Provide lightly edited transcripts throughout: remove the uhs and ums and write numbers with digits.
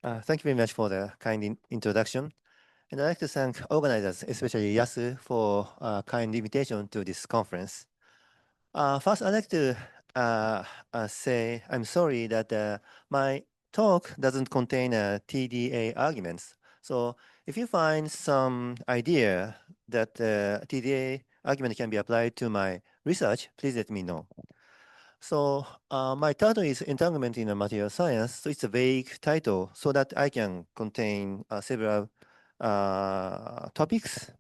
Thank you very much for the kind introduction. And I'd like to thank organizers, especially Yasu, for kind invitation to this conference. First, I'd like to say I'm sorry that my talk doesn't contain TDA arguments. So if you find some idea that TDA argument can be applied to my research, please let me know. So my title is Entanglement in a Material Science. So it's a vague title so that I can contain several topics.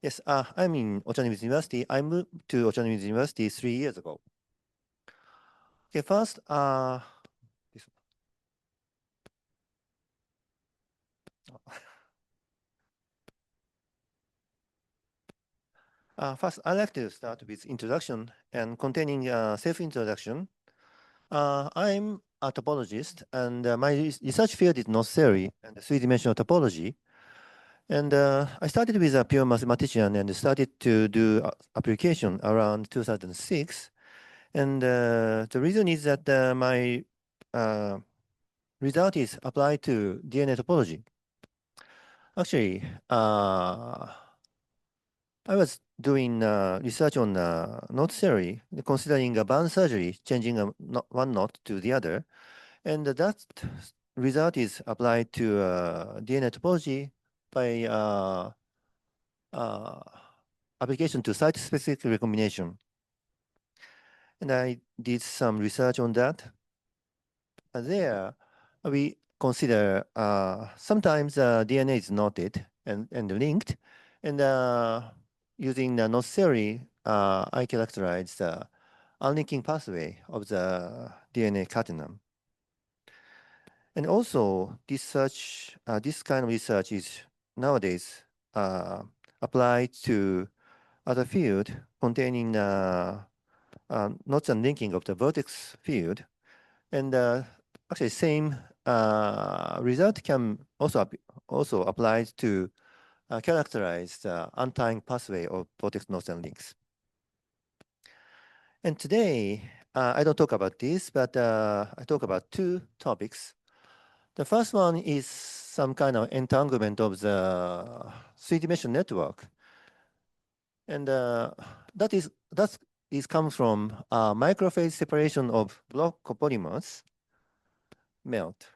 Yes, I'm in Ochanomizu University. I moved to Ochanomizu University 3 years ago. Okay, first, this first, I'd like to start with introduction and containing self-introduction. I'm a topologist, and my research field is knot theory and three-dimensional topology. And I started with a pure mathematician and started to do application around 2006. And the reason is that my result is applied to DNA topology. Actually, I was doing research on knot theory, considering a band surgery, changing one knot to the other. And that result is applied to DNA topology by uh, application to site-specific recombination. And I did some research on that. There, we consider sometimes DNA is knotted and linked. And using the knot theory, I characterize the unlinking pathway of the DNA catenom. And also, this kind of research is nowadays applied to other field containing knots and linking of the vertex field. And actually, same result can also applies to characterize the untying pathway of vertex knots and links. And today, I don't talk about this, but I talk about two topics. The first one is some kind of entanglement of the three-dimensional network. And that is comes from microphase separation of block copolymers melt.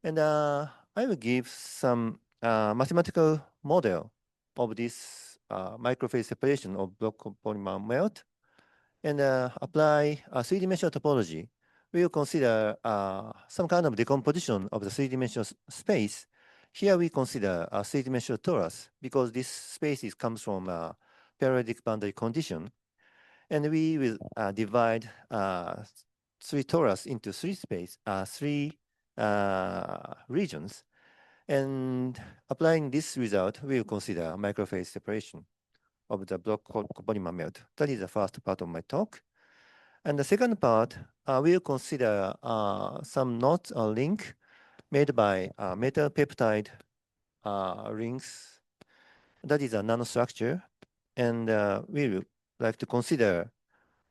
And I will give some mathematical model of this microphase separation of block copolymer melt and apply a three-dimensional topology. We will consider some kind of decomposition of the three-dimensional space. Here we consider a three-dimensional torus because this space comes from a periodic boundary condition. And we will divide three torus into three regions. And applying this result, we will consider microphase separation of the block copolymer melt. That is the first part of my talk. And the second part, we will consider some knot or link made by metal peptide rings. That is a nanostructure. And we will like to consider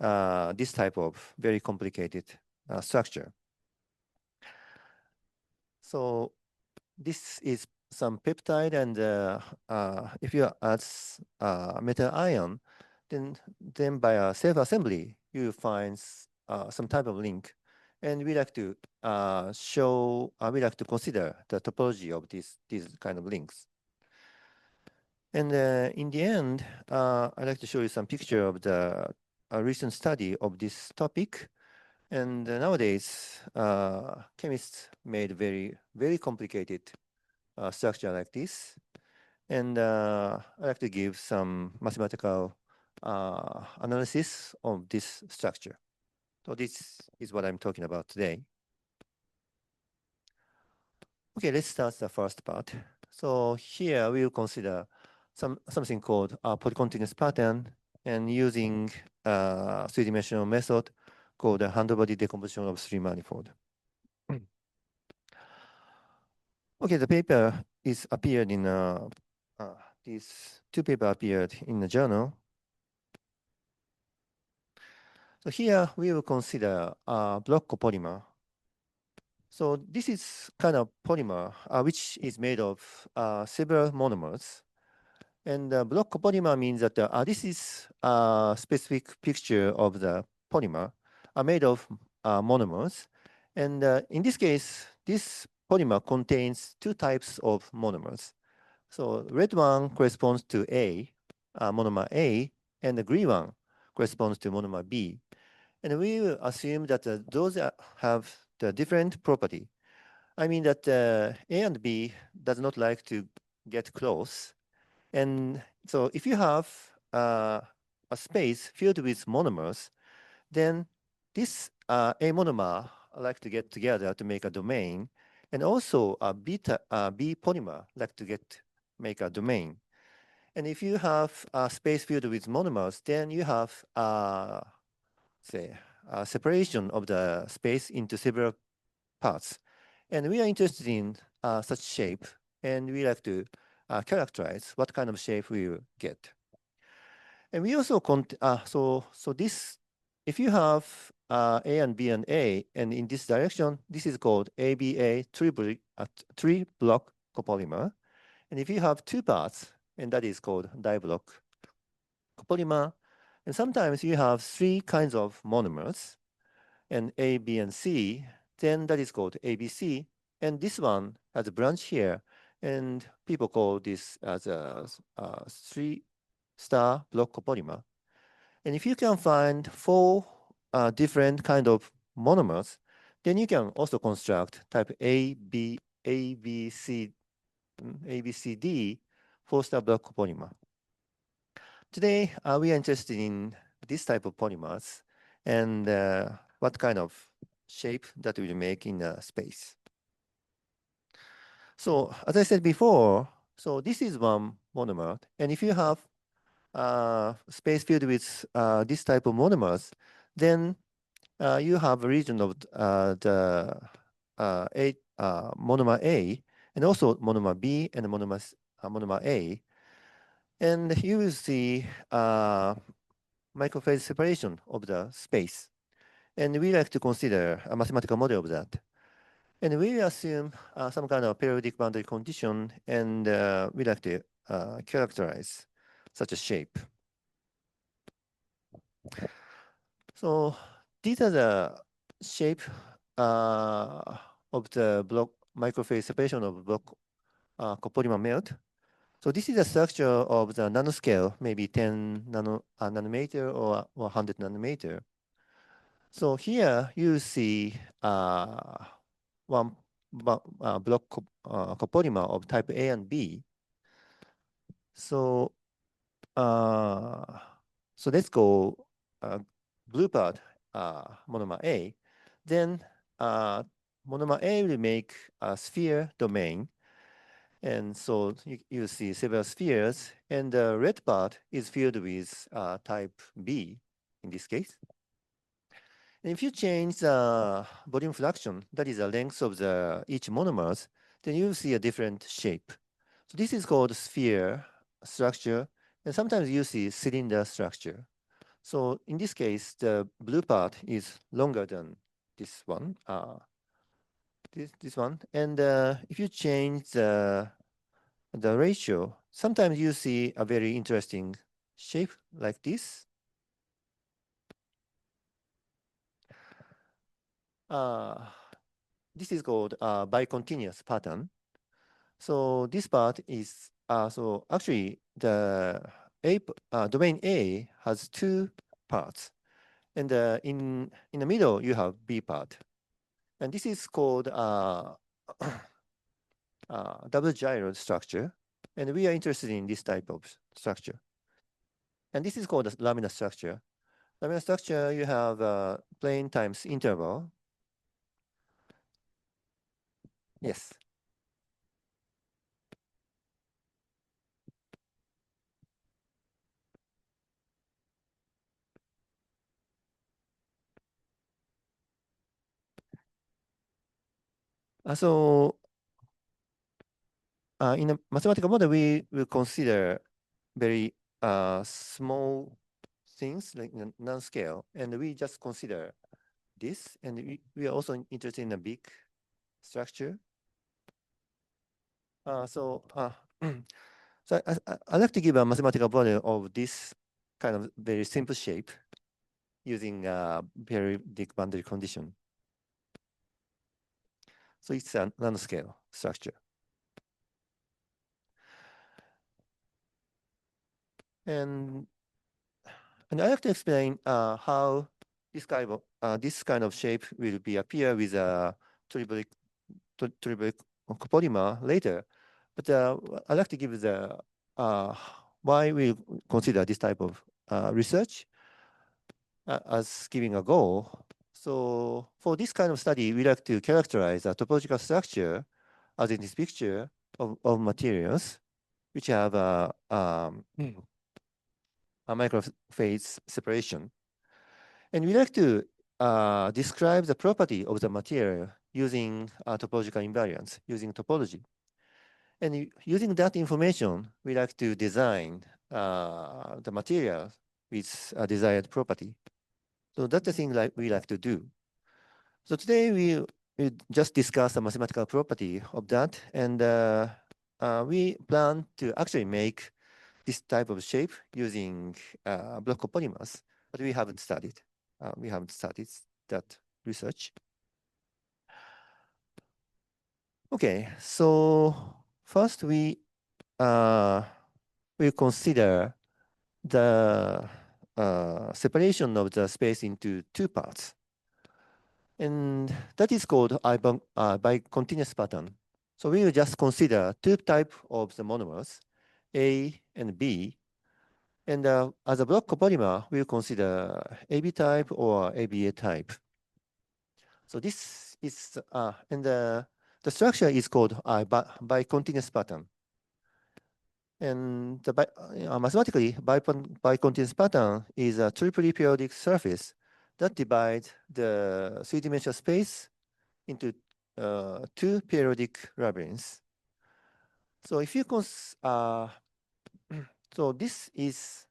this type of very complicated structure. So this is some peptide, and if you add metal ion, then by a self-assembly, you find some type of link. And we like to we like to consider the topology of these kind of links. And in the end, I'd like to show you some picture of the recent study of this topic. And nowadays, chemists made very complicated structure like this. And I like to give some mathematical analysis of this structure. So this is what I'm talking about today. Okay, let's start the first part. So here we will consider something called a polycontinuous pattern and using a three-dimensional method called the handle-body decomposition of three manifold. Okay, the paper is appeared in these two papers appeared in the journal. So here we will consider block copolymer. So this is kind of polymer, which is made of several monomers. And block copolymer means that this is a specific picture of the polymer made of monomers. And in this case, this polymer contains two types of monomers. So red one corresponds to A, monomer A, and the green one corresponds to monomer B. And we will assume that those have the different property. I mean that A and B does not like to get close. And so if you have a space filled with monomers, then this A monomer like to get together to make a domain, and also a B polymer like to make a domain. And if you have a space filled with monomers, then you have say separation of the space into several parts. And we are interested in such shape, and we like to characterize what kind of shape we will get. And we also so this, if you have A and B and A, and in this direction, this is called ABA three block copolymer. And if you have two parts, and that is called diblock copolymer. And sometimes you have three kinds of monomers, and A, B, and C, then that is called ABC. And this one has a branch here, and people call this as a three-star block copolymer. And if you can find four different kind of monomers, then you can also construct type A, B, A, B, C, A, B, C, D, four-star block copolymer. Today, we are interested in this type of polymers and what kind of shape that will make in space. So as I said before, so this is one monomer. And if you have space filled with this type of monomers, then you have a region of the monomer A, and also monomer B and monomer A. And you will see microphase separation of the space. And we like to consider a mathematical model of that. And we assume some kind of periodic boundary condition, and we like to characterize such a shape. So these are the shape of the block microphase separation of block copolymer melt. So this is a structure of the nanoscale, maybe 10 nanometer or 100 nanometer. So here you see one block copolymer of type A and B. So so let's go blue part monomer A. Then monomer A will make a sphere domain. And so you see several spheres, and the red part is filled with type B in this case. And if you change the volume fraction, that is the length of each monomers, then you see a different shape. So this is called sphere structure, and sometimes you see cylinder structure. So in this case, the blue part is longer than this one, this one. And if you change the ratio, sometimes you see a very interesting shape like this. This is called a bicontinuous pattern. So this part is, so actually the domain A has two parts. And in the middle, you have B part. And this is called double gyro structure. And we are interested in this type of structure. And this is called a laminar structure. Laminar structure, you have plane times interval. Yes. So in a mathematical model, we will consider very small things like non-scale, and we just consider this, and we are also interested in a big structure. So, so I'd like to give a mathematical model of this kind of very simple shape using a periodic boundary condition. So it's a nanoscale structure. And I have to explain how this kind of shape will be appear with a tribolic copolymer later. But I'd like to give the why we consider this type of research as giving a goal. So for this kind of study, we like to characterize a topological structure, as in this picture, of materials which have a microphase separation. And we like to describe the property of the material using topological invariance, using topology. And using that information, we like to design the material with a desired property. So that's the thing like we like to do. So today we just discuss the mathematical property of that, and we plan to actually make this type of shape using block copolymers, but we haven't studied. We haven't studied that research. Okay, so first we will consider the separation of the space into two parts. And that is called by continuous pattern. So we will just consider two types of the monomers, A and B. And as a block copolymer, we will consider AB type or ABA type. So this is, and the structure is called by continuous pattern. And mathematically, bicontinuous pattern is a triply periodic surface that divides the three-dimensional space into two periodic labyrinths. So if you so this is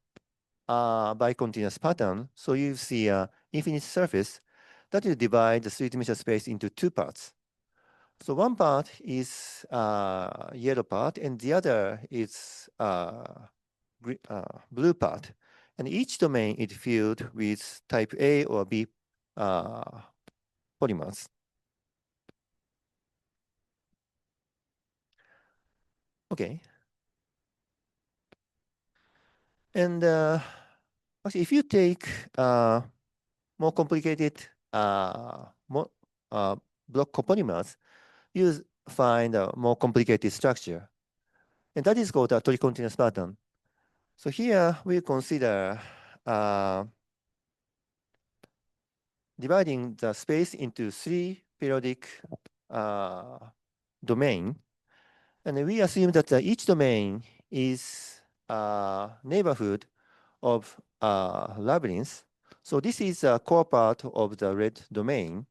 a bicontinuous pattern. So you see an infinite surface that will divide the three-dimensional space into two parts. So one part is yellow part, and the other is blue part. And each domain is filled with type A or B polymers. Okay. And actually, if you take more complicated block copolymers, you find a more complicated structure. And that is called a tricontinuous pattern. So here we consider dividing the space into three periodic domain. And we assume that each domain is a neighborhood of labyrinth. So this is a core part of the red domain,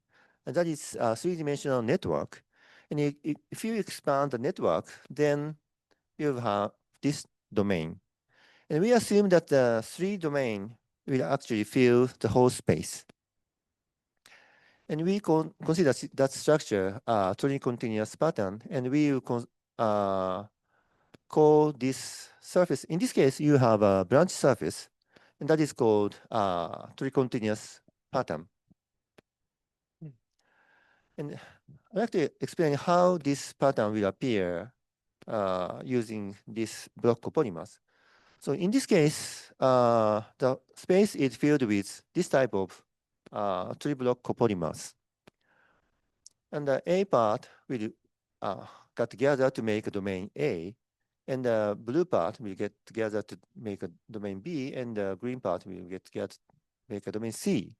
and that is a three-dimensional network. And if you expand the network, then you have this domain. And we assume that the three domain will actually fill the whole space. And we consider that structure a tricontinuous pattern, and we will call this surface. In this case, you have a branch surface, and that is called tricontinuous pattern. And I'd like to explain how this pattern will appear using this block copolymers. So in this case, the space is filled with this type of three-block copolymers. And the A part will get together to make a domain A, and the blue part will get together to make a domain B, and the green part will get together to make a domain C.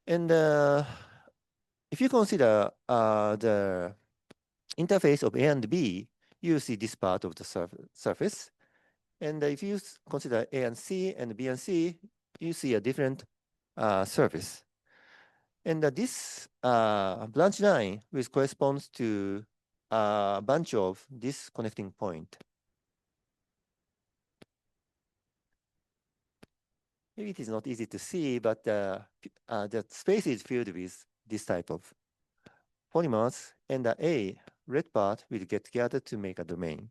And if you consider the interface of A and B, you see this part of the surface. And if you consider A and C and B and C, you see a different surface. And this branch line which corresponds to a bunch of this connecting point. Maybe it is not easy to see, but the space is filled with this type of polymers and the A red part will get together to make a domain.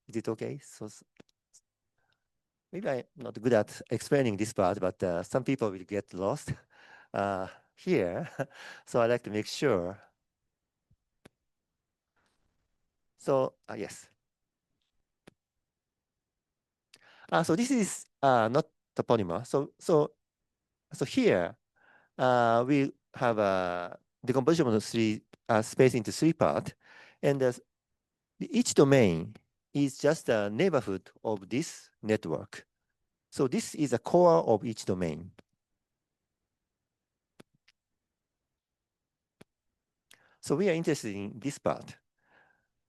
Is it okay? So maybe I'm not good at explaining this part, but some people will get lost here. So I like to make sure. So yes. So this is not the polymer. So here we have a decomposition of three space into three parts, and each domain is just a neighborhood of this network. So this is a core of each domain. So we are interested in this part.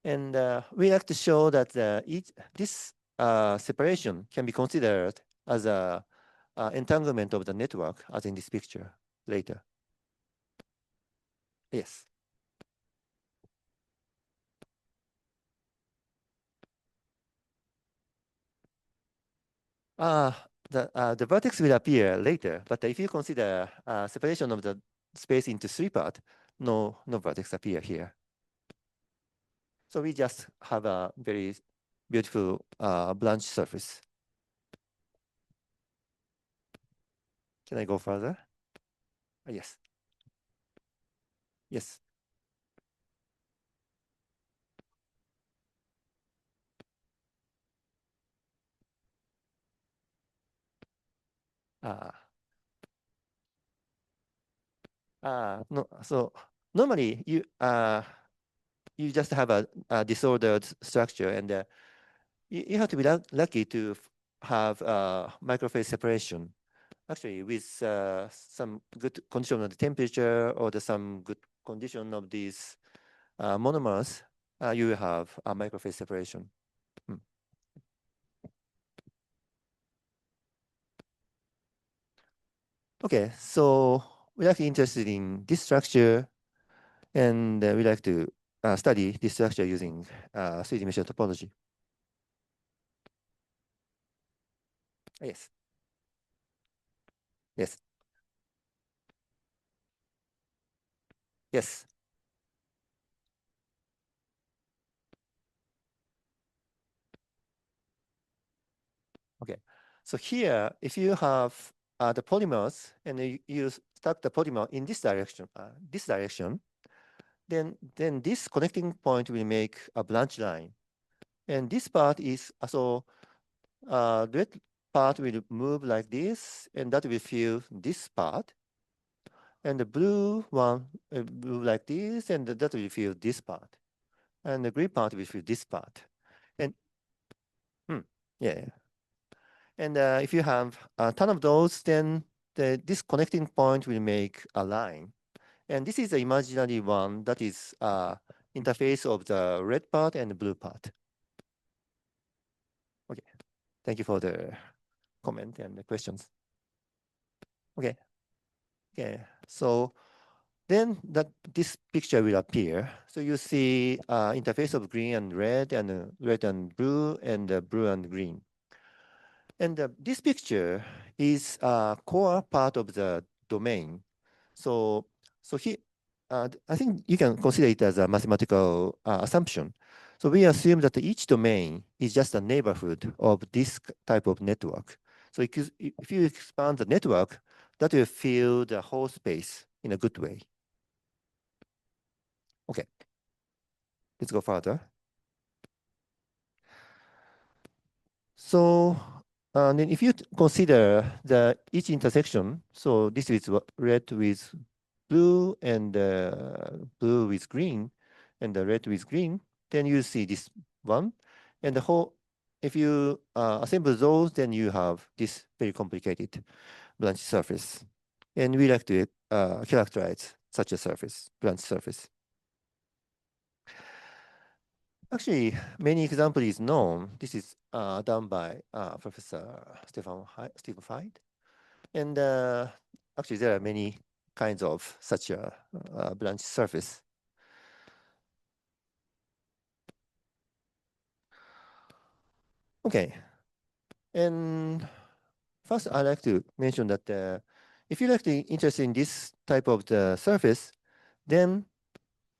And we like to show that this separation can be considered as a entanglement of the network, as in this picture later. Yes. The vertex will appear later, but if you consider separation of the space into three parts, no vertex appear here. So we just have a very beautiful branch surface. Can I go further? Yes. Yes. Uh, no, so normally you just have a disordered structure, and you have to be lucky to have microphase separation. Actually, with some good condition of the temperature or some good condition of these monomers, you will have a microphase separation. Hmm. Okay, so we're actually interested in this structure, and we like to study this structure using 3D topology. Yes. Yes. Yes. Okay. So here, if you have the polymers and you stuck the polymer in this direction, then this connecting point will make a branch line. And this part is also red part will move like this, and that will fill this part. And the blue one will move like this, and that will fill this part. And the green part will fill this part. And yeah. And if you have a ton of those, then this connecting point will make a line. And this is the imaginary one that is interface of the red part and the blue part. Okay, thank you for the comment and the questions. Okay, okay. So then this picture will appear. So you see interface of green and red and blue and blue and green. And this picture is a core part of the domain. So, I think you can consider it as a mathematical assumption. So we assume that each domain is just a neighborhood of this type of network. So if you expand the network, that will fill the whole space in a good way. Okay, let's go further. So then if you consider each intersection, so this is red with blue and blue with green and the red with green, then you see this one. And the whole, if you assemble those, then you have this very complicated branch surface. And we like to characterize such a surface, branch surface. Actually, many example is known. This is done by Professor Stephen Hyde. And actually, there are many kinds of such a branch surface. Okay. And first, I like to mention that if you're actually interested in this type of the surface, then,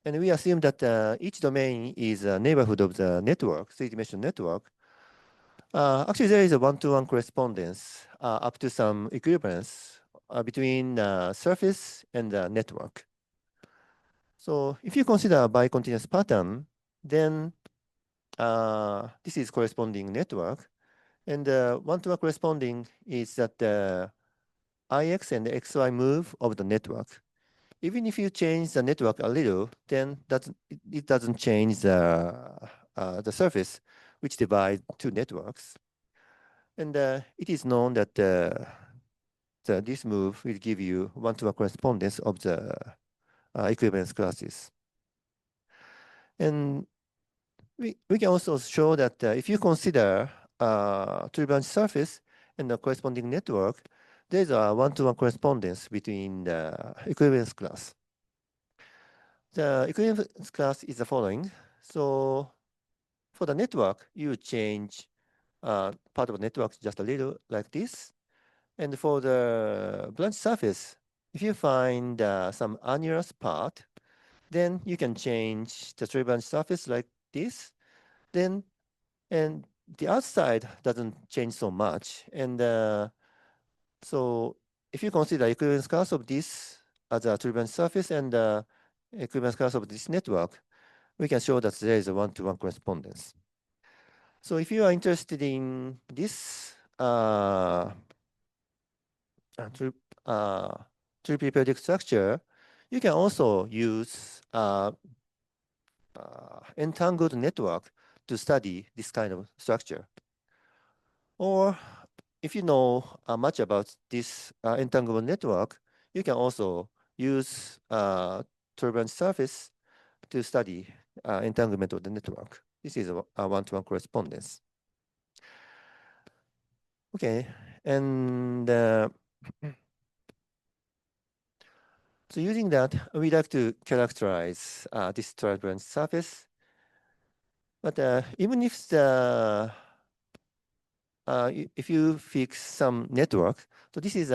and we assume that each domain is a neighborhood of the network, three-dimensional network. Actually, there is a one-to-one correspondence up to some equivalence between the surface and the network. So if you consider a bicontinuous pattern, then this is corresponding network. And the one-to-one corresponding is that the IX and the XY move of the network. Even if you change the network a little, then it doesn't change the surface, which divides two networks. And it is known that this move will give you one-to-one correspondence of the equivalence classes. And we can also show that if you consider tree-branch surface and the corresponding network, there is a one-to-one correspondence between the equivalence class. The equivalence class is the following. So for the network, you change part of the network just a little like this. And for the branch surface, if you find some annulus part, then you can change the tree branch surface like this. Then, and the outside doesn't change so much. And so if you consider equivalence class of this as a tree branch surface and equivalence class of this network, we can show that there is a one-to-one correspondence. So if you are interested in this tree periodic structure, you can also use entangled network to study this kind of structure. Or if you know much about this entangled network, you can also use turbulent surface to study entanglement of the network. This is a one-to-one correspondence. Okay, and so using that, we like to characterize this turbulent surface. But even if if you fix some network, so this is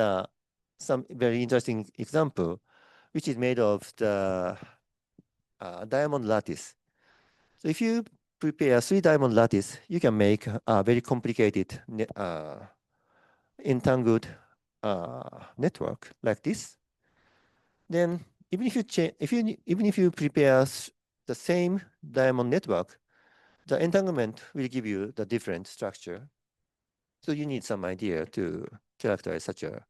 some very interesting example, which is made of the diamond lattice. So if you prepare 3-diamond lattice, you can make a very complicated entangled network like this. Then even if you prepare the same diamond network, the entanglement will give you the different structure. So you need some idea to characterize such a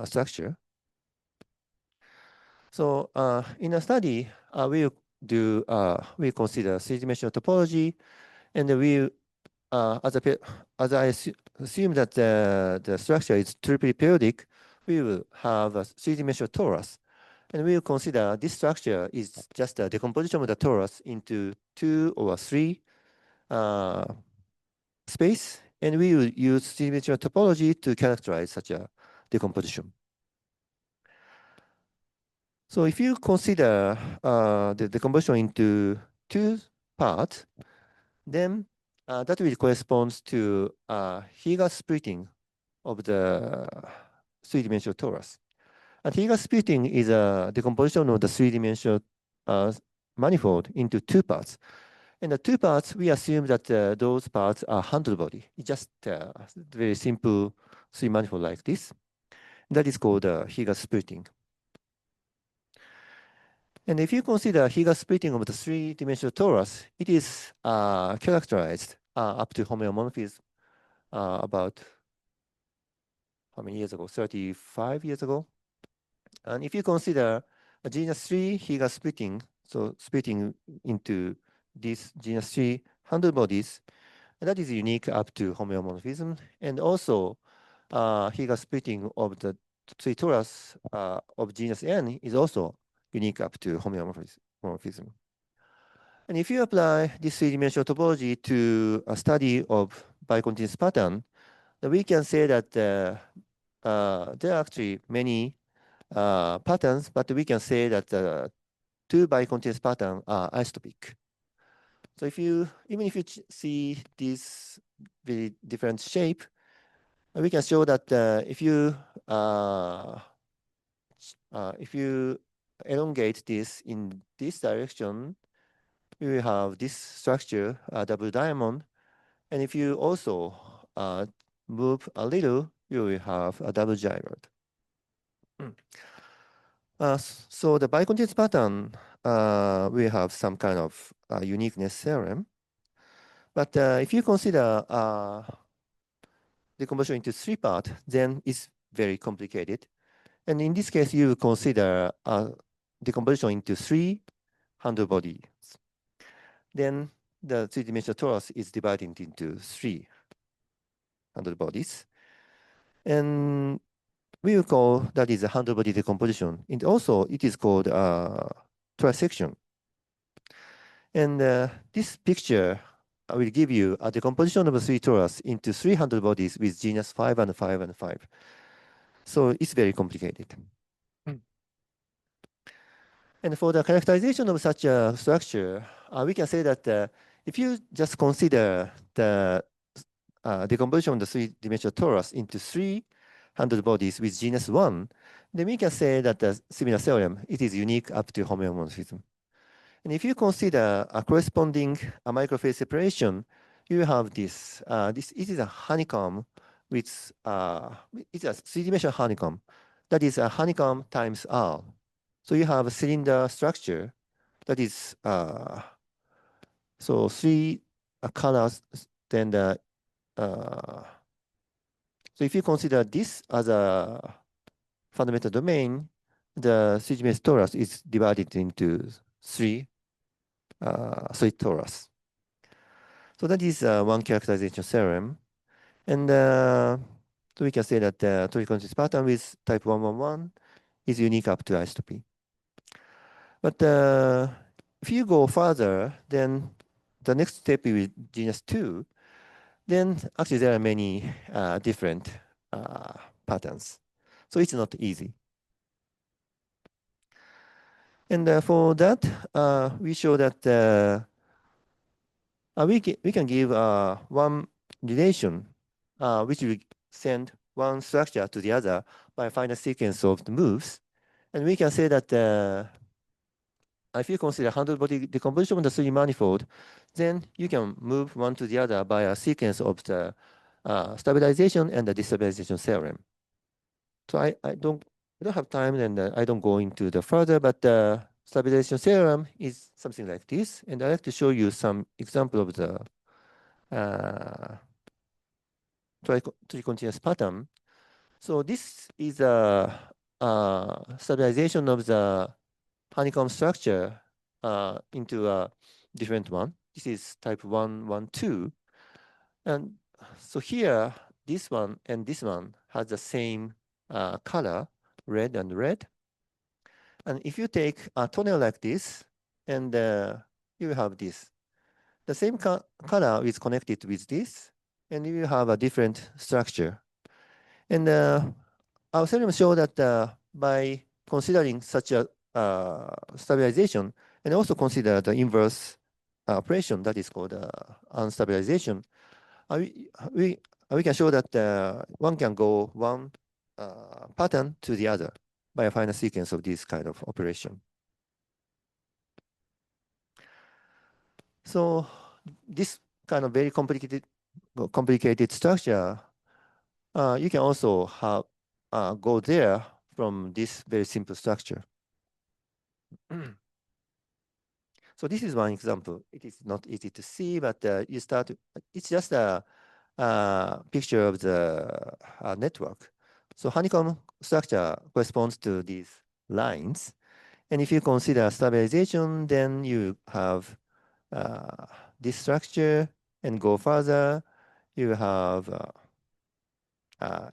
structure. So in a study, we consider three-dimensional topology, and we as I assume that the structure is triply periodic, we will have a three-dimensional torus, and we will consider this structure is just a decomposition of the torus into 2 or 3 space, and we will use three-dimensional topology to characterize such a decomposition. So if you consider the decomposition into 2 parts, then that will correspond to Hilbert splitting of the three-dimensional torus. And Hilbert splitting is a decomposition of the three-dimensional manifold into 2 parts. And the 2 parts, we assume that those parts are handle body. It's just very simple 3 manifold like this. That is called Hilbert splitting. And if you consider Hilbert splitting of the 3-dimensional torus, it is characterized up to homeomorphism about how many years ago? 35 years ago. And if you consider a genus 3 Hilbert splitting, so splitting into these genus 3 handle bodies, that is unique up to homeomorphism. And also, Hilbert splitting of the 3 torus of genus N is also unique up to homeomorphism. And if you apply this three-dimensional topology to a study of bicontinuous pattern, then we can say that there are actually many patterns, but we can say that 2 bicontinuous patterns are isotopic. So even if you see this very different shape, we can show that if you elongate this in this direction, you will have this structure, double diamond. And if you also move a little, you will have a double gyroid. So the bicontinuous pattern will have some kind of uniqueness theorem. But if you consider decomposition into three parts, then it's very complicated. And in this case, you consider decomposition into three handle bodies. Then the three-dimensional torus is divided into three handle bodies. And we will call that is a handle body decomposition. And also, it is called trisection. And this picture will give you a decomposition of the three torus into three handle bodies with genus 5 and 5 and 5. So it's very complicated. And for the characterization of such a structure, we can say that if you just consider the decomposition of the three-dimensional torus into three handled bodies with genus 1, then we can say that the similar theorem, it is unique up to homeomorphism. And if you consider a corresponding microphase separation, you have this. It is a honeycomb with, it's a three-dimensional honeycomb. That is a honeycomb times R. So you have a cylinder structure that is, so three colors, then the, so if you consider this as a fundamental domain, the three-dimensional torus is divided into three torus. So that is one characterization theorem. And so we can say that the tricontinuous pattern with type 111 is unique up to isotropy. But if you go further, then the next step is genus 2. Then actually there are many different patterns. So it's not easy. And for that, we show that we can give one relation which will send one structure to the other by final sequence of the moves. And we can say that if you consider handle body decomposition of the three manifold, then you can move one to the other by a sequence of the stabilization and the destabilization theorem. So I don't have time, and I don't go into the further, but the stabilization theorem is something like this. And I'd like to show you some example of the tricontinuous pattern. So this is a stabilization of the honeycomb structure into a different one. This is type 112. And so here, this one and this one has the same color, red and red. And if you take a tunnel like this, and you have this. The same color is connected with this, and you have a different structure. And our theorem shows that by considering such a stabilization, and also consider the inverse operation that is called unstabilization, we can show that one can go one pattern to the other by a final sequence of this kind of operation. So this kind of very complicated structure, you can also have go there from this very simple structure. So this is one example. It is not easy to see, but you start. It's just a picture of the network. So honeycomb structure corresponds to these lines. And if you consider stabilization, then you have this structure, and go further, you have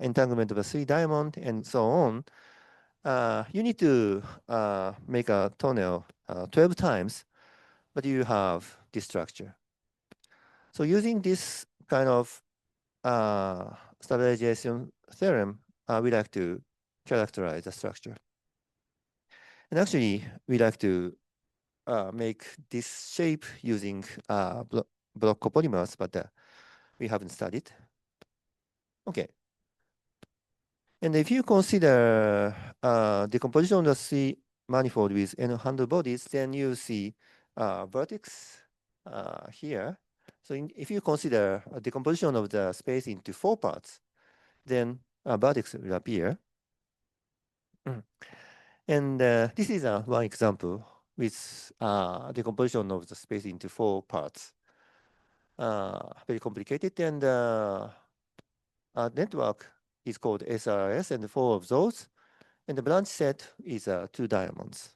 entanglement of a three diamond, and so on. You need to make a tunnel 12 times, but you have this structure. So using this kind of stabilization theorem, we like to characterize the structure. And actually, we like to make this shape using block copolymers, but we haven't studied. Okay. And if you consider the composition of the C manifold with n handle bodies, then you see vertex here. So if you consider a decomposition of the space into 4 parts, then a vertex will appear. And this is one example with decomposition of the space into 4 parts. Very complicated, and our network is called SRS, and 4 of those. And the branch set is 2 diamonds.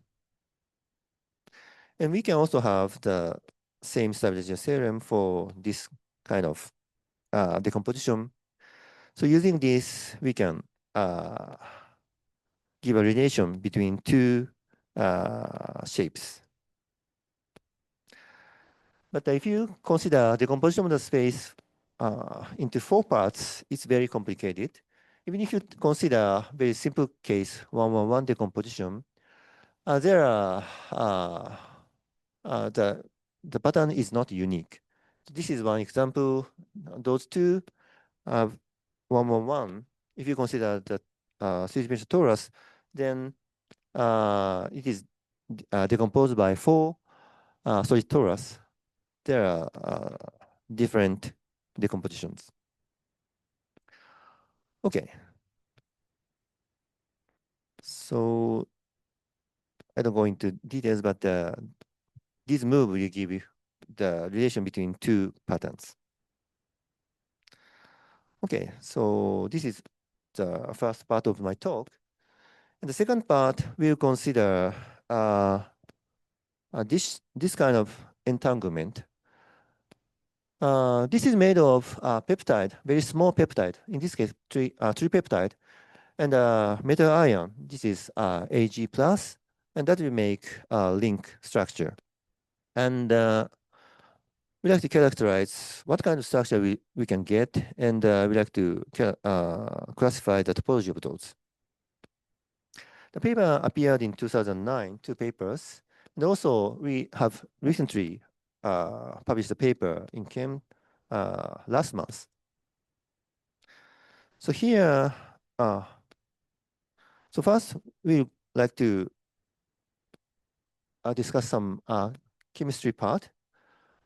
And we can also have the same stabilization theorem for this kind of decomposition. So using this, we can give a relation between 2 shapes. But if you consider the decomposition of the space into 4 parts, it's very complicated. Even if you consider very simple case, 1-1-1 decomposition, there are the pattern is not unique. This is one example. Those two, 1-1-1. If you consider the three-dimensional torus, then it is decomposed by 4 solid torus. There are different decompositions. Okay. So I don't go into details, but this move will give you the relation between 2 patterns. Okay, so this is the first part of my talk. And the second part, we'll consider this kind of entanglement. This is made of peptide, very small peptide, in this case, tripeptide, and metal ion. This is Ag+, and that will make a link structure. And we like to characterize what kind of structure we can get, and we like to classify the topology of those. The paper appeared in 2009, 2 papers. And also, we have recently published a paper in Chem last month. So here, so first, we like to discuss some chemistry part.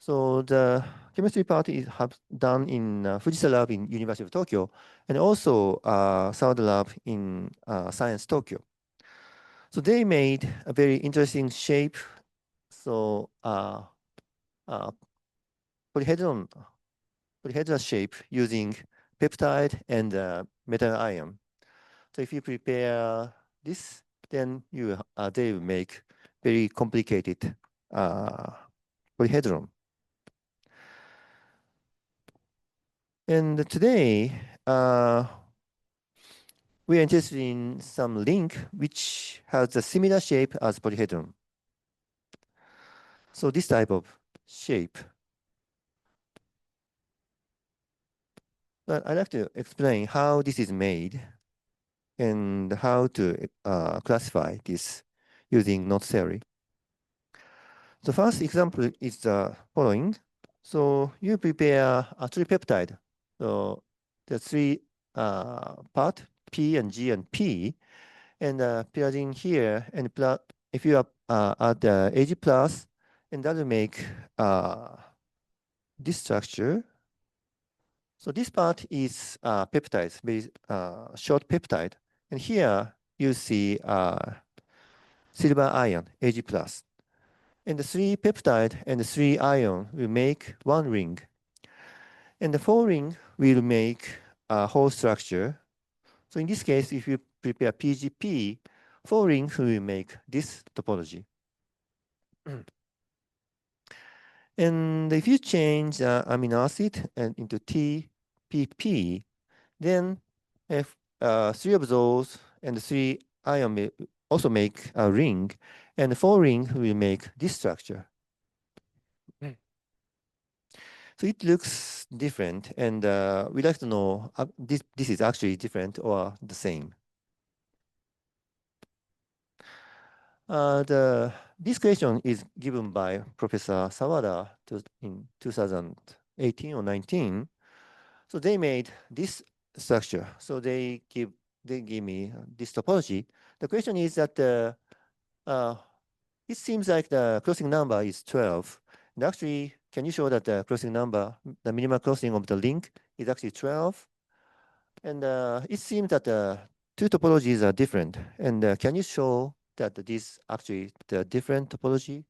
So the chemistry part is done in Fujita Lab in University of Tokyo, and also Sawada Lab in Science Tokyo. So they made a very interesting shape. So polyhedron shape using peptide and metal ion. So if you prepare this, then they will make very complicated polyhedron. And today, we are interested in some link which has a similar shape as polyhedron. So this type of shape. But I'd like to explain how this is made and how to classify this using knot theory. The first example is the following. So you prepare a tripeptide. So the 3 part, P and G and P, and pyridine here, and if you add the Ag+, and that will make this structure. So this part is peptides, very short peptide. And here you see silver ion, Ag+. And the 3 peptide and the 3 ion will make 1 ring. And the 4 ring will make a whole structure. So in this case, if you prepare PGP, 4 rings will make this topology. And if you change amino acid into TPP, then if 3 of those and 3 ion may also make a ring, and 4 ring will make this structure. So it looks different, and we'd like to know this is actually different or the same. This question is given by Professor Sawada in 2018 or 19. So they made this structure. So they give they give me this topology. The question is that it seems like the crossing number is 12. And actually, can you show that the crossing number, the minimal crossing of the link is actually 12? And it seems that the two topologies are different. And can you show that this actually the different topology?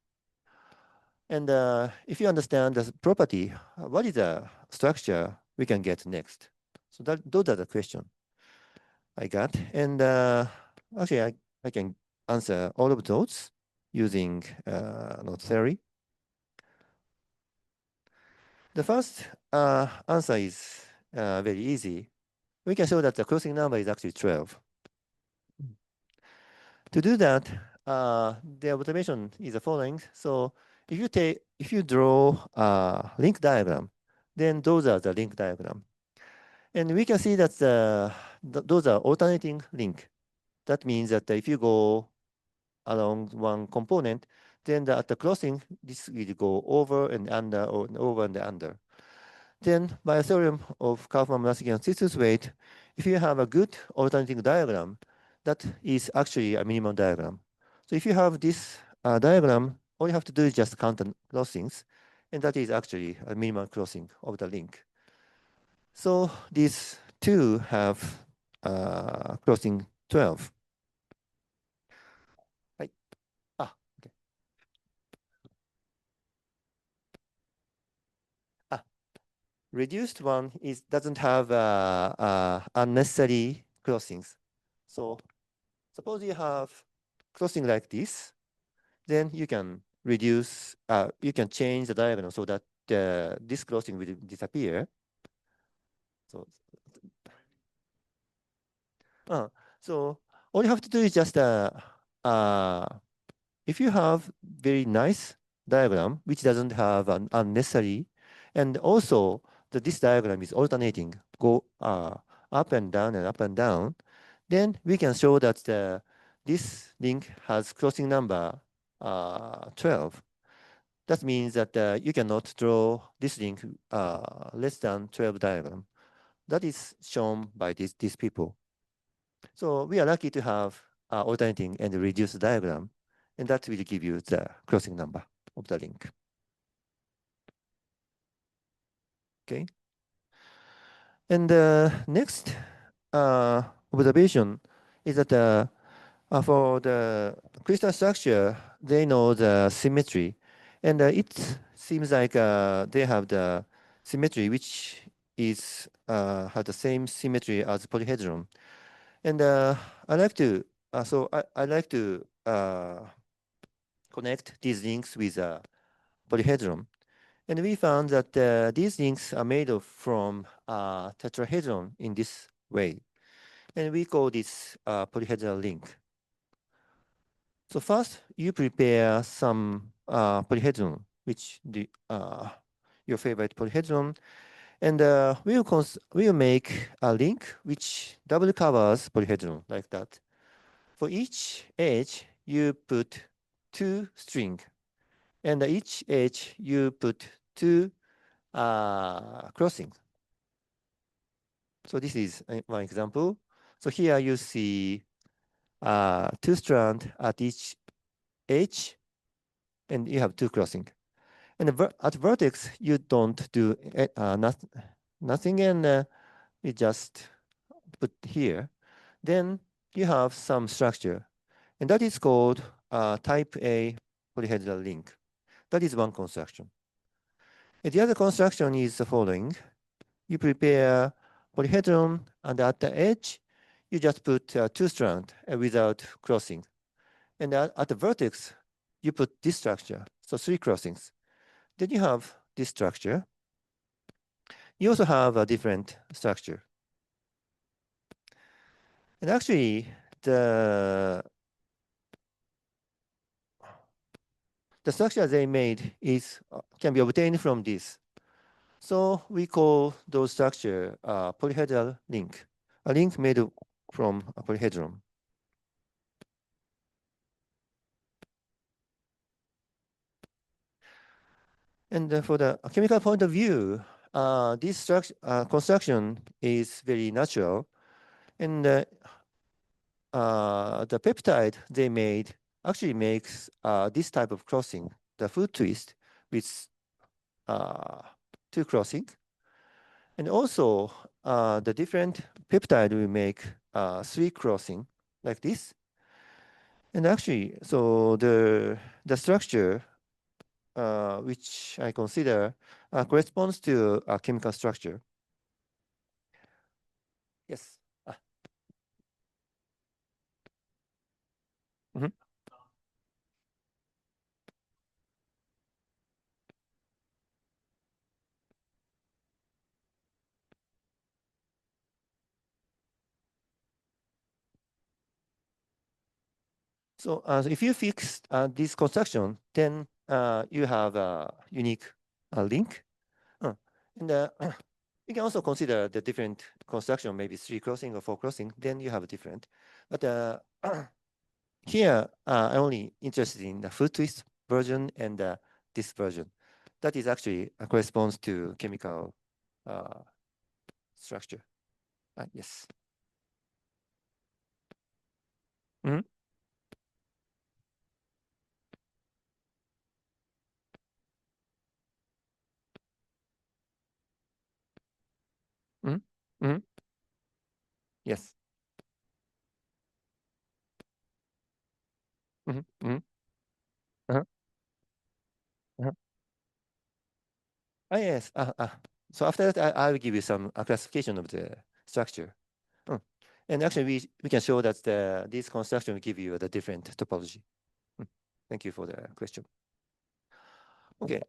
And if you understand the property, what is the structure we can get next? So those are the questions I got. And actually, I can answer all of those using node theory. The first answer is very easy. We can show that the crossing number is actually 12. To do that, the observation is the following. So if you draw a link diagram, then those are the link diagram. And we can see that those are alternating link. That means that if you go along one component, then at the crossing, this will go over and under, or over and under. Then by a theorem of Kaufman-Murasaki and Sister's-Waite, if you have a good alternating diagram, that is actually a minimum diagram. So if you have this diagram, all you have to do is just count the crossings, and that is actually a minimum crossing of the link. So these two have crossing 12. Right. Okay. Reduced one doesn't have unnecessary crossings. So suppose you have crossing like this, then you can reduce, you can change the diagonal so that this crossing will disappear. So, so all you have to do is just, if you have very nice diagram, which doesn't have an unnecessary, and also this diagram is alternating, go up and down and up and down, then we can show that this link has crossing number 12. That means that you cannot draw this link less than 12 diagram. That is shown by these people. So we are lucky to have alternating and reduced diagram, and that will give you the crossing number of the link. Okay. And the next observation is that for the crystal structure, they know the symmetry, and it seems like they have the symmetry which is has the same symmetry as polyhedron. And I like to I like to connect these links with a polyhedron. And we found that these links are made from tetrahedron in this way. And we call this polyhedral link. So first, you prepare some polyhedron, which your favorite polyhedron, and we'll make a link which double covers polyhedron like that. For each edge, you put two string, and each edge you put two crossings. So this is one example. So here you see two strands at each edge, and you have two crossing. And at vertex, you don't do nothing, and you just put here. Then you have some structure, and that is called type A polyhedral link. That is one construction. And the other construction is the following. You prepare polyhedron, and at the edge, you just put two strands without crossing. And at the vertex, you put this structure, so three crossings. Then you have this structure. You also have a different structure. And actually, the structure they made can be obtained from this. So we call those structure polyhedral link, a link made from a polyhedron. And for the chemical point of view, this construction is very natural. And the peptide they made actually makes this type of crossing, the foot twist with two crossing. And also the different peptide will make three crossing like this. And actually, so the structure which I consider corresponds to a chemical structure. Yes. Mhm. So if you fix this construction, then you have a unique link. And you can also consider the different construction, maybe three crossing or four crossing, then you have a different. But here, I'm only interested in the foot twist version and this version. That is actually corresponds to chemical uh, structure. Yes. Mm -hmm. Mm -hmm. Yes. Mm -hmm. Mm -hmm. Uh-huh. Uh-huh. Yes. So after that, I will give you some classification of the structure. Mm. And actually, we can show that this construction will give you the different topology. Mm. Thank you for the question. Okay.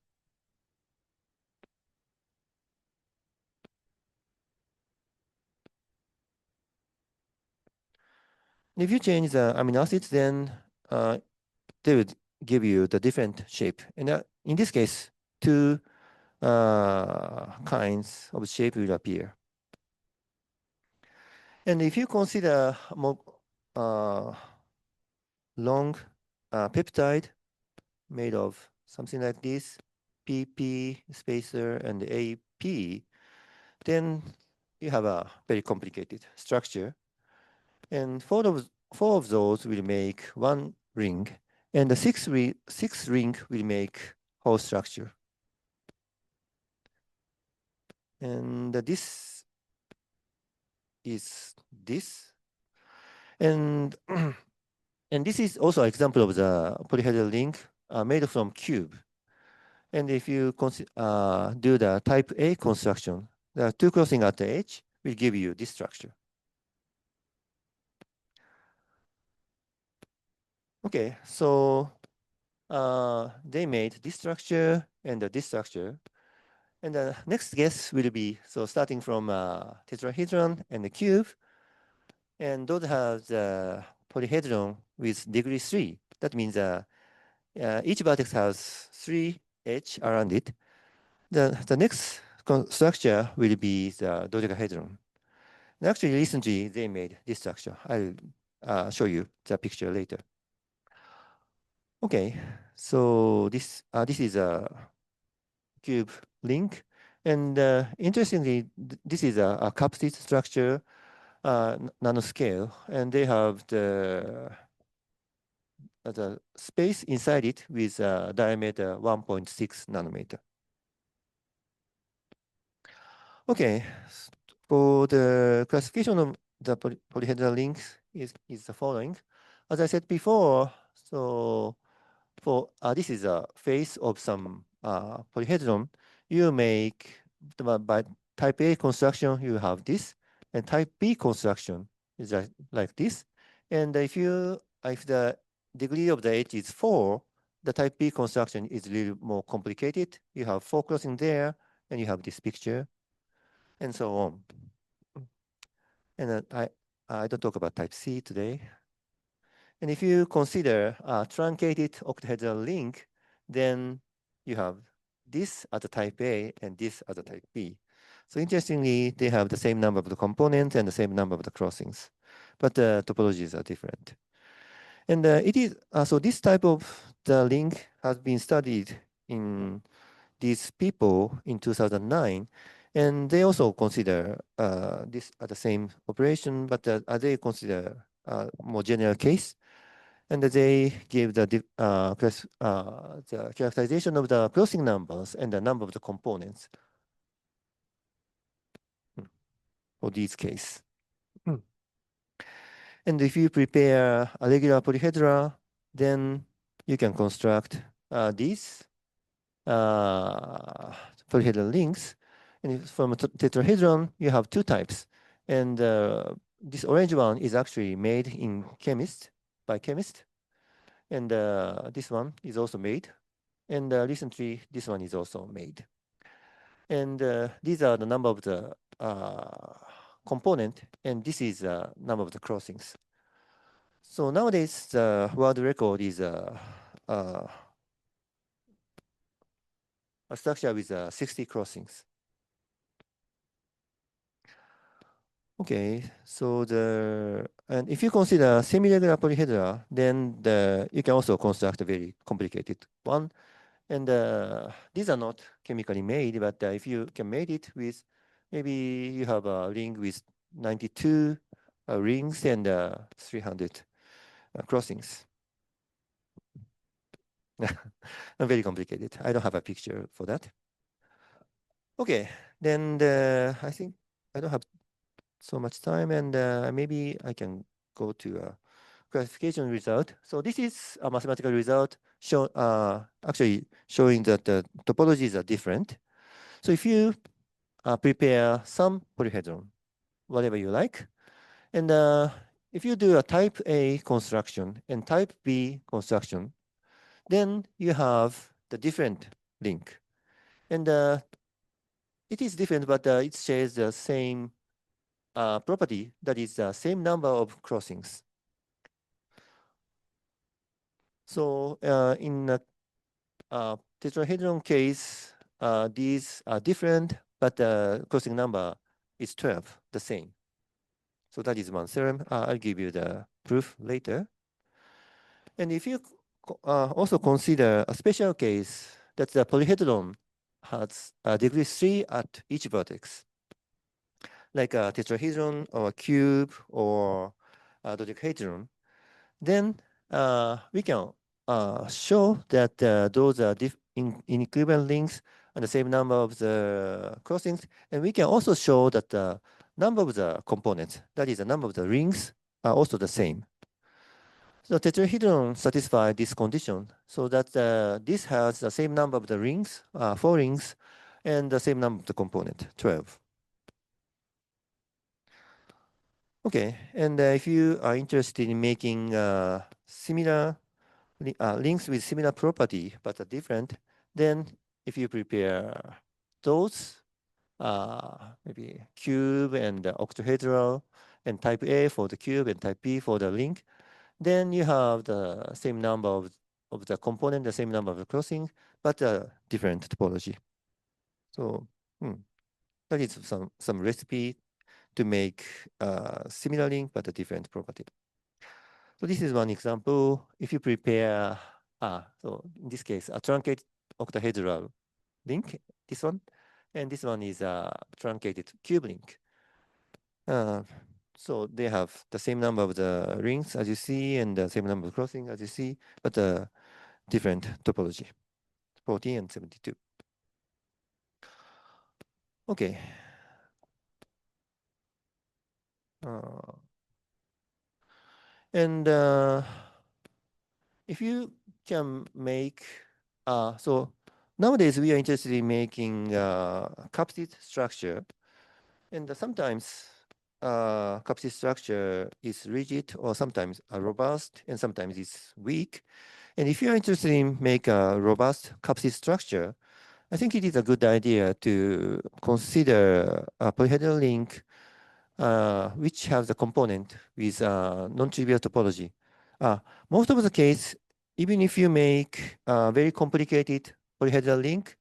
If you change the amino acids, then they would give you the different shape. And in this case, two kinds of shape will appear. And if you consider more long peptide made of something like this, PP spacer and AP, then you have a very complicated structure. And four of those will make one ring, and the sixth ring will make whole structure. And this is this. And and this is also an example of the polyhedral ring made from cube. And if you do the type A construction, the two crossing at the edge will give you this structure. Okay, so they made this structure and this structure. And the next guess will be, so starting from tetrahedron and the cube, and those have the polyhedron with degree 3. That means each vertex has 3 edge around it. The next structure will be the dodecahedron. And actually, recently, they made this structure. I'll show you the picture later. Okay, so this is a cube link. And interestingly, this is a capsid structure, nanoscale, and they have the space inside it with diameter 1.6 nanometer. Okay, for the classification of the polyhedral links is the following. As I said before, so for this is a face of some polyhedron. You make by type A construction, you have this, and type B construction is like this. And if the degree of the H is 4, the type B construction is a little more complicated. You have 4 crossing there, and you have this picture, and so on. And I don't talk about type C today. And if you consider a truncated octahedral link, then you have this as a type A and this as a type B. So interestingly, they have the same number of the components and the same number of the crossings, but the topologies are different. And it is so this type of the link has been studied in these people in 2009, and they also consider this as the same operation, but they consider more general case. And they gave the characterization of the crossing numbers and the number of the components for these case. And if you prepare a regular polyhedra, then you can construct these polyhedral links. And from a tetrahedron, you have two types. And this orange one is actually made in by chemist. And this one is also made. And recently, this one is also made. And these are the number of the component, and this is the number of the crossings. So nowadays, the world record is a structure with 60 crossings. Okay, so and if you consider semi-regular polyhedra, then you can also construct a very complicated one. And these are not chemically made, but if you can make it with, maybe you have a ring with 92 rings and 300 crossings. Very complicated. I don't have a picture for that. Okay, then I think I don't have so much time, and maybe I can go to a classification result. So this is a mathematical result actually showing that the topologies are different. So if you prepare some polyhedron, whatever you like, and if you do a type A construction and type B construction, then you have the different link. And it is different, but it shares the same property, that is the same number of crossings. So in a tetrahedron case, these are different, but the crossing number is 12, the same. So that is one theorem. I'll give you the proof later. And if you also consider a special case that the polyhedron has degree 3 at each vertex, like a tetrahedron or a cube or a dodecahedron, then we can show that those are in equivalent links and the same number of the crossings. And we can also show that the number of the components, that is the number of the rings, are also the same. So tetrahedron satisfies this condition, so that this has the same number of the rings, 4 rings, and the same number of the component, 12. Okay, and if you are interested in making similar links with similar property but are different, then if you prepare those, maybe cube and octahedral, and type A for the cube and type B for the link, then you have the same number of the component, the same number of the crossing, but a different topology. So that is some recipe to make similar link but a different property. So this is one example. If you prepare, so in this case, a truncated octahedral link, this one, and this one is a truncated cube link. So they have the same number of the rings as you see, and the same number of crossing as you see, but a different topology, 14 and 72. Okay. And if you can make, so nowadays we are interested in making capsid structure, and sometimes capsid structure is rigid, or sometimes robust, and sometimes it's weak. And if you are interested in make a robust capsid structure, I think it is a good idea to consider a polyhedral link which has a component with non-trivial topology. Most of the case, even if you make a very complicated polyhedral link,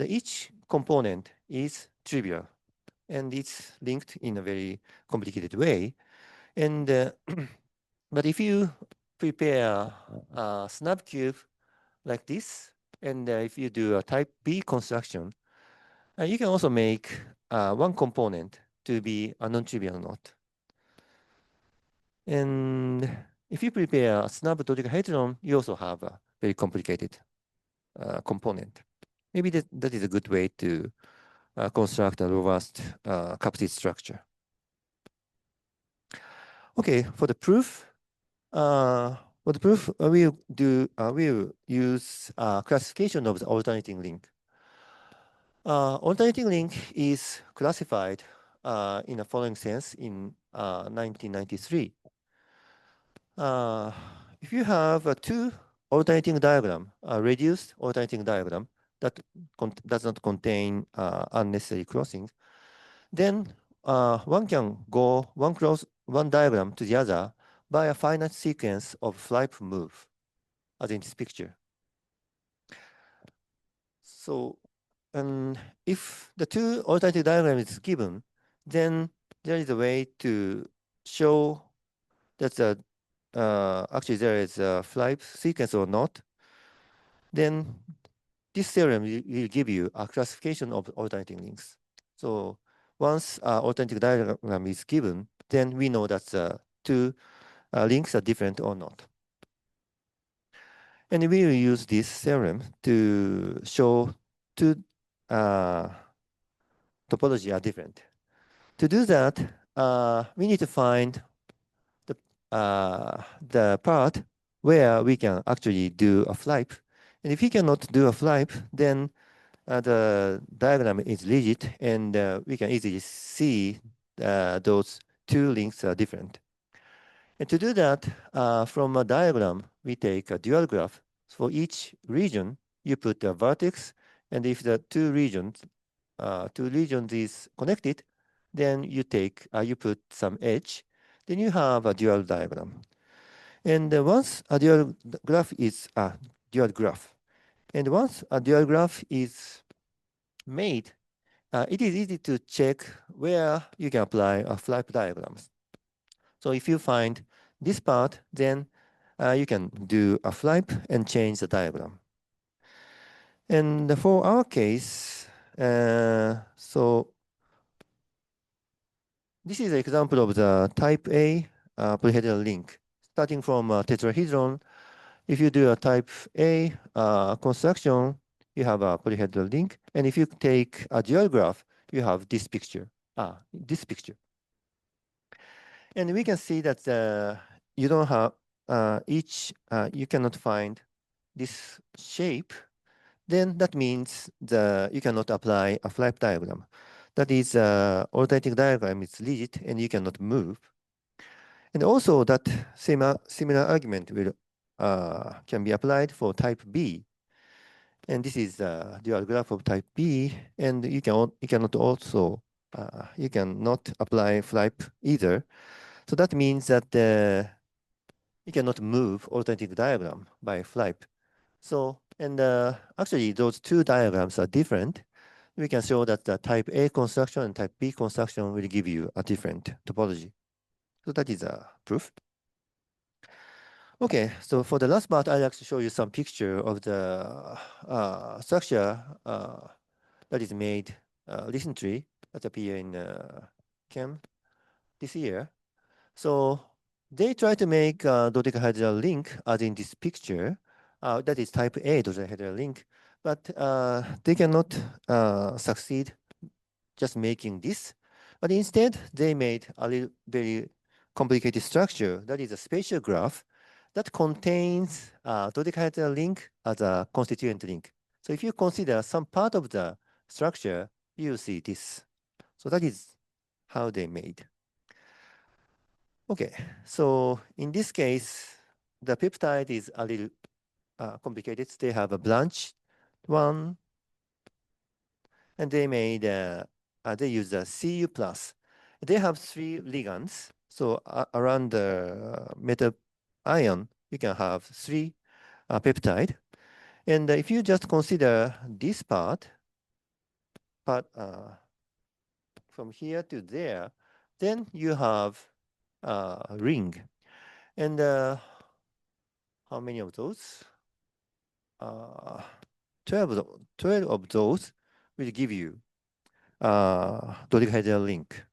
each component is trivial, and it's linked in a very complicated way. And but if you prepare a snub cube like this, and if you do a type B construction, you can also make one component to be a non-trivial knot. And if you prepare a snap dodecahedron, you also have a very complicated component. Maybe that is a good way to construct a robust capsid structure. Okay, for the proof, we'll use classification of the alternating link. Alternating link is classified in the following sense in 1993. If you have two alternating diagram, a reduced alternating diagram that does not contain unnecessary crossing, then one can go one diagram to the other by a finite sequence of flip move, as in this picture. So, and if the two alternative diagram is given, then there is a way to show that actually there is a flip sequence or not. Then this theorem will give you a classification of alternating links. So once alternative diagram is given, then we know that the two links are different or not. And we will use this theorem to show two topology are different. To do that, we need to find the part where we can actually do a flip. And if we cannot do a flip, then the diagram is rigid, and we can easily see those two links are different. And to do that, from a diagram, we take a dual graph. For each region, you put a vertex, and if the two regions is connected, then you put some edge, then you have a dual diagram. And once a dual graph is a dual graph, and once a dual graph is made, it is easy to check where you can apply a flip diagrams. So if you find this part, then you can do a flip and change the diagram. And for our case, so this is an example of the type A polyhedral link. Starting from a tetrahedron, if you do a type A construction, you have a polyhedral link. And if you take a dual graph, you have this picture. This picture. And we can see that you don't have you cannot find this shape, then that means you cannot apply a flip diagram. That is, alternating diagram is rigid and you cannot move. And also that similar argument will can be applied for type B. And this is the dual graph of type B, and you cannot also you cannot apply flip either. So that means that you cannot move alternating diagram by flip. So, and actually those two diagrams are different. We can show that the type A construction and type B construction will give you a different topology. So that is a proof. Okay, so for the last part, I'd like to show you some picture of the structure that is made recently that appear in Chem this year. So they try to make a dodecahedral link as in this picture. That is type A dodecahedral link, but they cannot succeed just making this. But instead, they made a very complicated structure that is a spatial graph that contains a dodecahedral link as a constituent link. So if you consider some part of the structure, you see this. So that is how they made. Okay, so in this case, the peptide is a little complicated. They have a branch one, and they made they use a Cu plus. They have 3 ligands. So around the metal ion, you can have 3 peptide. And if you just consider this part from here to there, then you have a ring. And how many of those? 12 of those will give you dodecahedral link.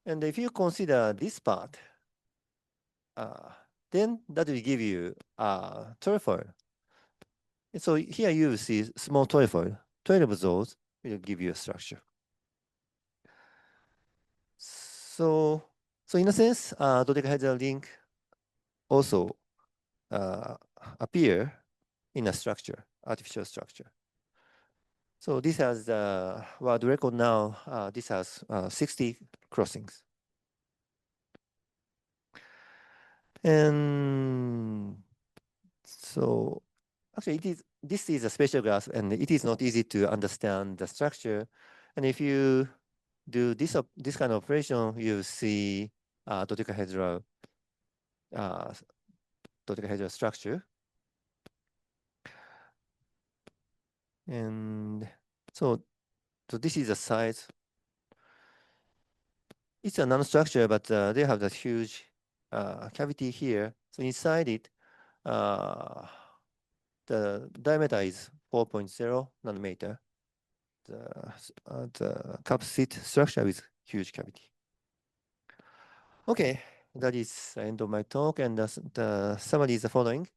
And if you consider this part, then that will give you a trefoil. So here you see small trefoil. 12 of those will give you a structure. So, in a sense, dodecahedral link also appear in a structure, artificial structure. So this has the world record now. This has 60 crossings. And so actually this is a special graph and it is not easy to understand the structure. And if you do this kind of operation, you see dodecahedral structure. And so this is a size. It's a nanostructure, but they have that huge cavity here. So inside it, the diameter is 4.0 nanometer. The capsid structure with huge cavity. Okay, that is the end of my talk, and the summary is the following.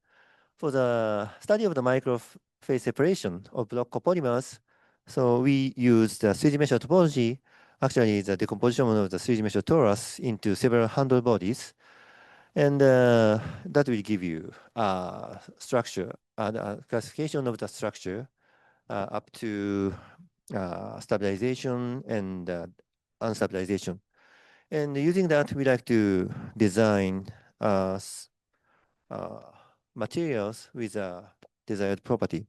For the study of the microphase separation of block copolymers, so we use the 3D-mesh topology, actually the decomposition of the 3D-mesh torus into several handle bodies, and that will give you structure, classification of the structure up to stabilization and unstabilization. And using that, we like to design materials with a desired property.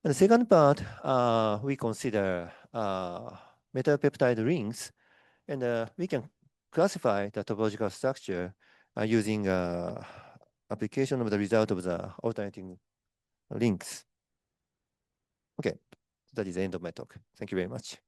And the second part, we consider metal peptide rings, and we can classify the topological structure using application of the result of the alternating links. Okay, that is the end of my talk. Thank you very much.